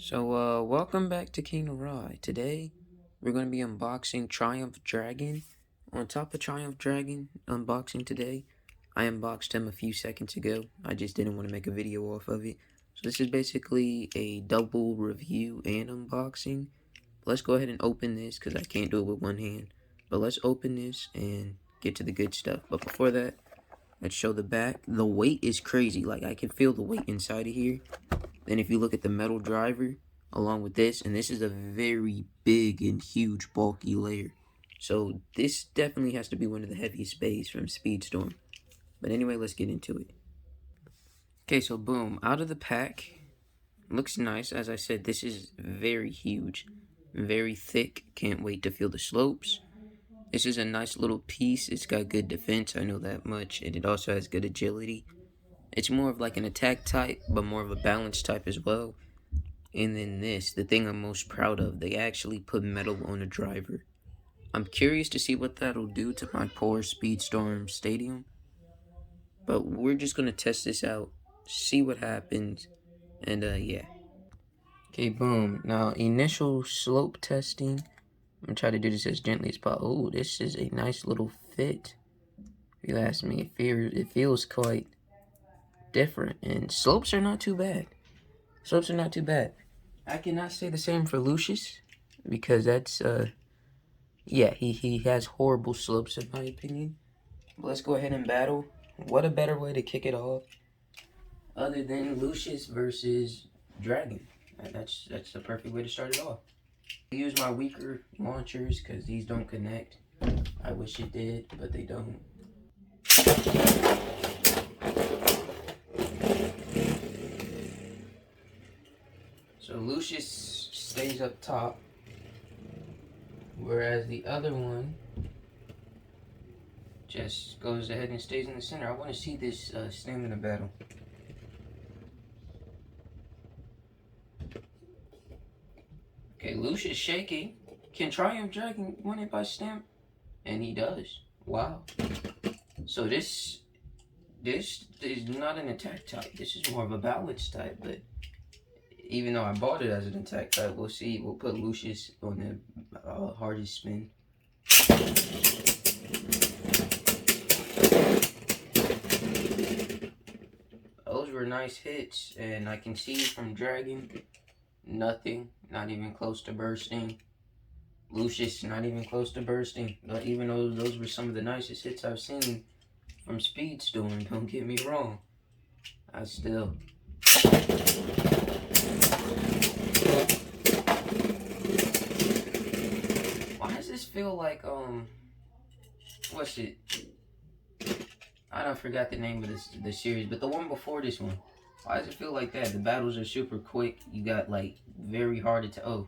Welcome back to King of Rye. Today, we're going to be unboxing Triumph Dragon. On top of Triumph Dragon unboxing today, I unboxed him a few seconds ago. I just didn't want to make a video off of it. So this is basically a double review and unboxing. Let's go ahead and open this because I can't do it with one hand. But let's open this and get to the good stuff. But before that, let's show the back. The weight is crazy. Like, I can feel the weight inside of here. Then if you look at the metal driver along with this, and this is a very big and huge bulky layer. So this definitely has to be one of the heaviest bays from Speedstorm. But anyway, let's get into it. Okay, so boom, out of the pack. Looks nice. As I said, this is very huge, very thick. Can't wait to feel the slopes. This is a nice little piece. It's got good defense, I know that much, and it also has good agility. It's more of like an attack type, but more of a balance type as well. And then this, the thing I'm most proud of, they actually put metal on a driver. I'm curious to see what that'll do to my poor Speedstorm Stadium. But we're just going to test this out, see what happens, and yeah. Okay, boom. Now, initial slope testing. I'm going to try to do this as gently as possible. Oh, this is a nice little fit. If you ask me, it feels quite different. And slopes are not too bad. Slopes are not too bad. I cannot say the same for Lucius, because that's, yeah, he has horrible slopes in my opinion. But let's go ahead and battle. What a better way to kick it off other than Lucius versus Dragon. That's the perfect way to start it off. I use my weaker launchers because these don't connect. I wish it did, but they don't. So Lucius stays up top, whereas the other one just goes ahead and stays in the center. I want to see this stamina battle. Okay, Lucius shaking. Can Triumph Dragon win it by stamp? And he does. Wow. So this is not an attack type. This is more of a balance type, but even though I bought it as an attack type, we'll see. We'll put Lucius on the hardest spin. Those were nice hits, and I can see from Dragon, nothing, not even close to bursting. Lucius, not even close to bursting. But even though those were some of the nicest hits I've seen from Speedstorm, don't get me wrong. I still... Why does this feel like, what's it? I don't forgot the name of the series, but the one before this one. Why does it feel like that? The battles are super quick. You got, like, very hard to... Oh,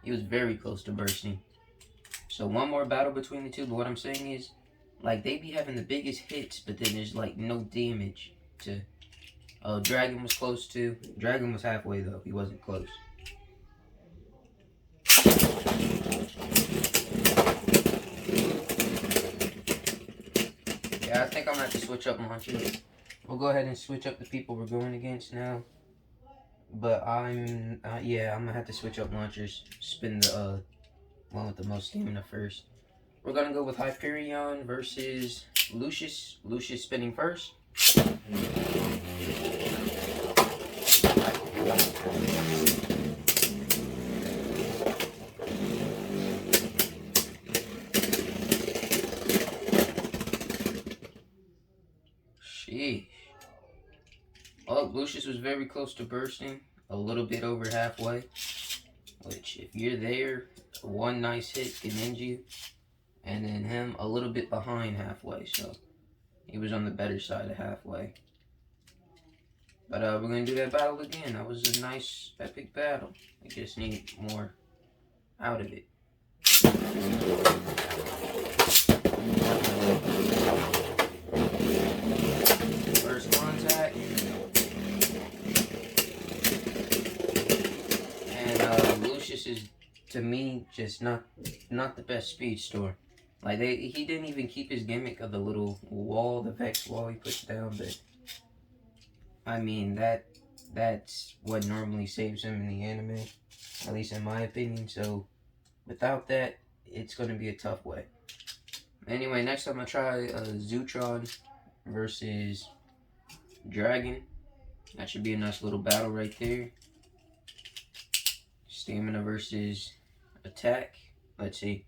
he was very close to bursting. So one more battle between the two, but what I'm saying is, like, they be having the biggest hits, but then there's, like, no damage to... Dragon was close to. Dragon was halfway, though. He wasn't close. Yeah, I think I'm going to have to switch up launchers. We'll go ahead and switch up the people we're going against now. But yeah, I'm going to have to switch up launchers. Spin the one with the most stamina first. We're going to go with Hyperion versus Lucius. Lucius spinning first. Sheesh. Oh, Lucius was very close to bursting. A little bit over halfway. Which, if you're there, one nice hit can end you. And then him a little bit behind halfway. So, he was on the better side of halfway. But we're going to do that battle again. That was a nice, epic battle. I just need more out of it. First contact. And Lucius is, to me, just not the best Speedstorm. Like, he didn't even keep his gimmick of the little wall, the Vex wall he puts down, but... I mean, that that's what normally saves him in the anime, at least in my opinion. So without that, it's going to be a tough way. Anyway, next I'm going to try Zutron versus Dragon. That should be a nice little battle right there. Stamina versus attack. Let's see.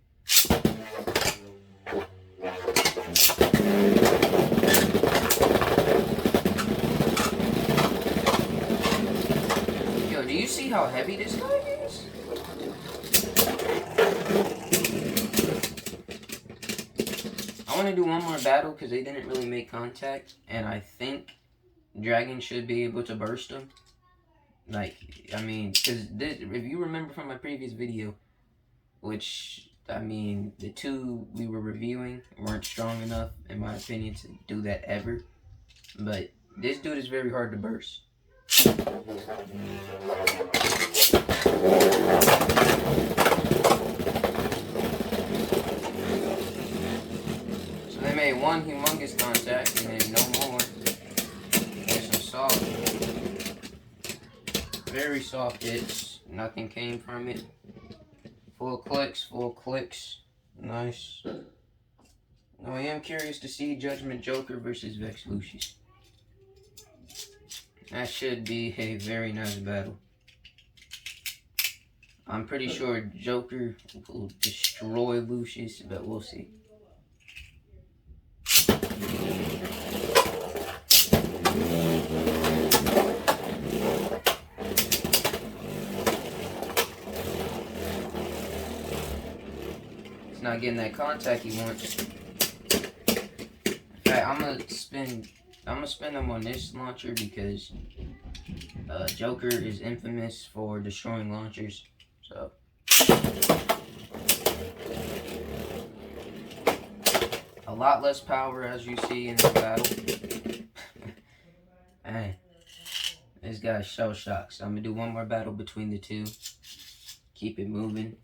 Yo, do you see how heavy this guy is? I want to do one more battle because they didn't really make contact, and I think Dragon should be able to burst him. Like, I mean, because if you remember from my previous video, which, I mean, the two we were reviewing weren't strong enough, in my opinion, to do that ever. But this dude is very hard to burst. So they made one humongous contact and then no more. There's some soft, very soft hits. Nothing came from it. Full clicks. Nice. Now I am curious to see Judgment Joker versus Vex Lucius. That should be a very nice battle. I'm pretty sure Joker will destroy Lucius, but we'll see. He's not getting that contact he wants. In fact, I'm gonna spend them on this launcher because Joker is infamous for destroying launchers. So a lot less power, as you see in this battle. Man, this guy's shell shocked. So I'm gonna do one more battle between the two. Keep it moving.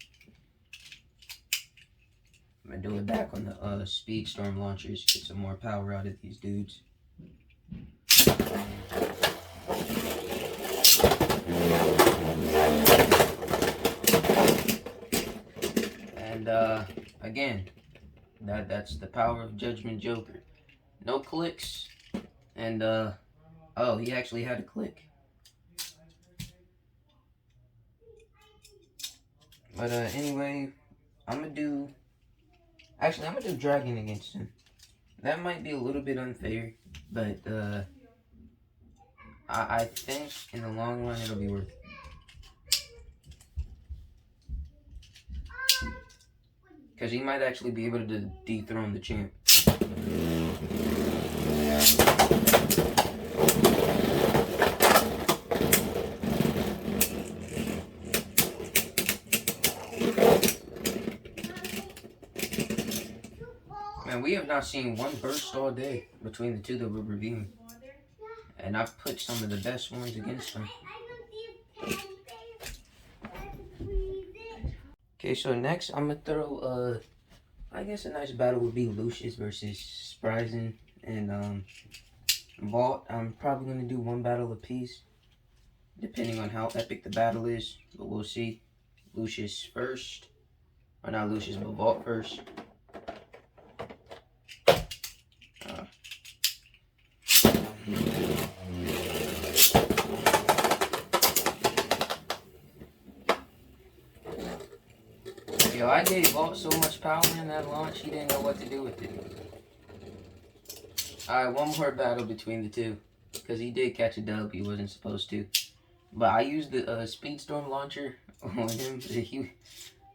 I'm gonna do it back on the Speed Storm launchers. Get some more power out of these dudes. And again, that's the power of Judgment Joker. No clicks, and oh, he actually had a click. But anyway, I'm gonna do Dragon against him. That might be a little bit unfair, but I think in the long run it'll be worth it. Because he might actually be able to dethrone the champ. Man, we have not seen one burst all day between the two that we're reviewing. And I've put some of the best ones against them. Okay, so next I'm gonna throw I guess a nice battle would be Lucius versus Spryzen and Vault. I'm probably gonna do one battle apiece, depending on how epic the battle is, but we'll see. Lucius first. Or not Lucius, but Vault first. Yo, I gave Vault so much power in that launch, he didn't know what to do with it. Alright, one more battle between the two. Because he did catch a dub, he wasn't supposed to. But I used the Speedstorm launcher on him.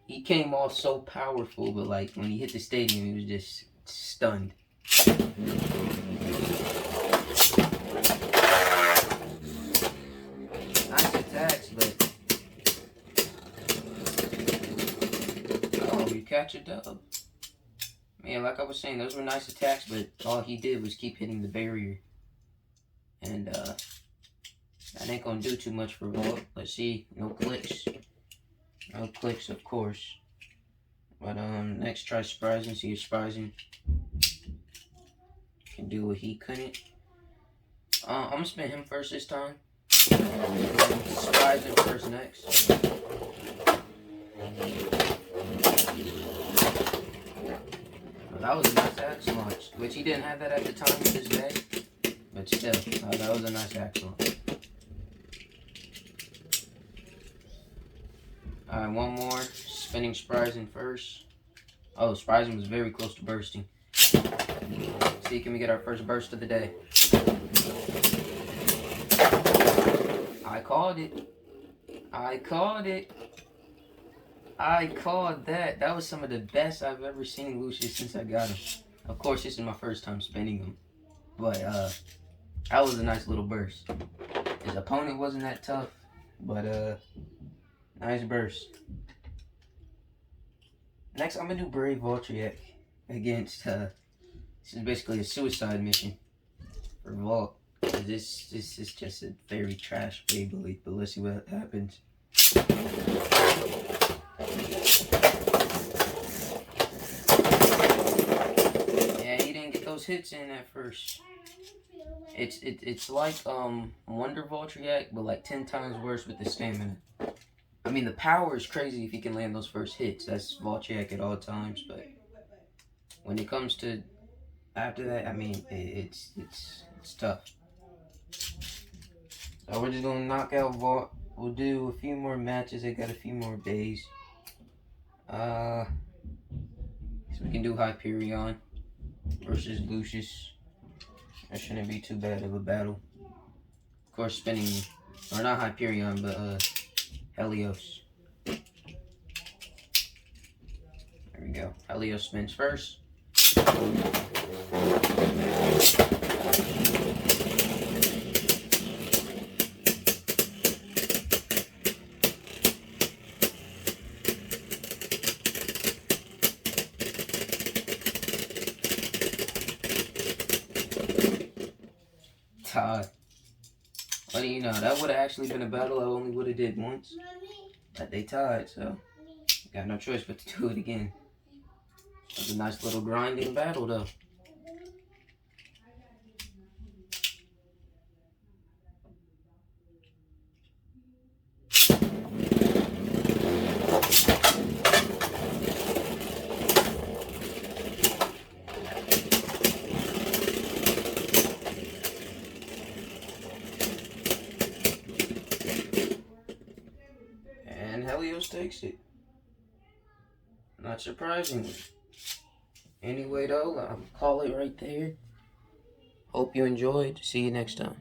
He came off so powerful, but like when he hit the stadium, he was just stunned. Nice attacks, but oh, you catch a dub. Man, like I was saying, those were nice attacks, but all he did was keep hitting the barrier. And that ain't gonna do too much for Vault. Let's see, no clicks. No clicks, of course. But next try Spryzen, see if Spryzen can do what he couldn't. I'm gonna spin him first this time. Surprise him first next. Well, that was a nice axe launch, which he didn't have that at the time of his day, but still, that was a nice axe launch. Alright, one more. Spinning Spryzen first. Oh, Spryzen was very close to bursting. See, can we get our first burst of the day? I called it. I called it. I called that. That was some of the best I've ever seen Lucius since I got him. Of course, this is my first time spinning him. But, that was a nice little burst. His opponent wasn't that tough. But, nice burst. Next, I'm going to do Brave Voltriek against, this is basically a suicide mission for Vault. This is just a very trash Beyblade, but let's see what happens. Yeah, he didn't get those hits in at first. It's like Wonder Voltriek, but like 10 times worse with the stamina. I mean, the power is crazy if he can land those first hits. That's Voltriek at all times, but when it comes to after that, I mean, it's tough. So we're just gonna knock out Vault. We'll do a few more matches. I got a few more days. So we can do Hyperion versus Lucius. That shouldn't be too bad of a battle. Of course, spinning, or not Hyperion, but Helios. There we go. Helios spins first. Tied. What do you know? That would have actually been a battle I only would have did once. But they tied, so got no choice but to do it again. It was a nice little grinding battle, though. And Helios takes it. Not surprisingly. Anyway, though, I'll call it right there. Hope you enjoyed. See you next time.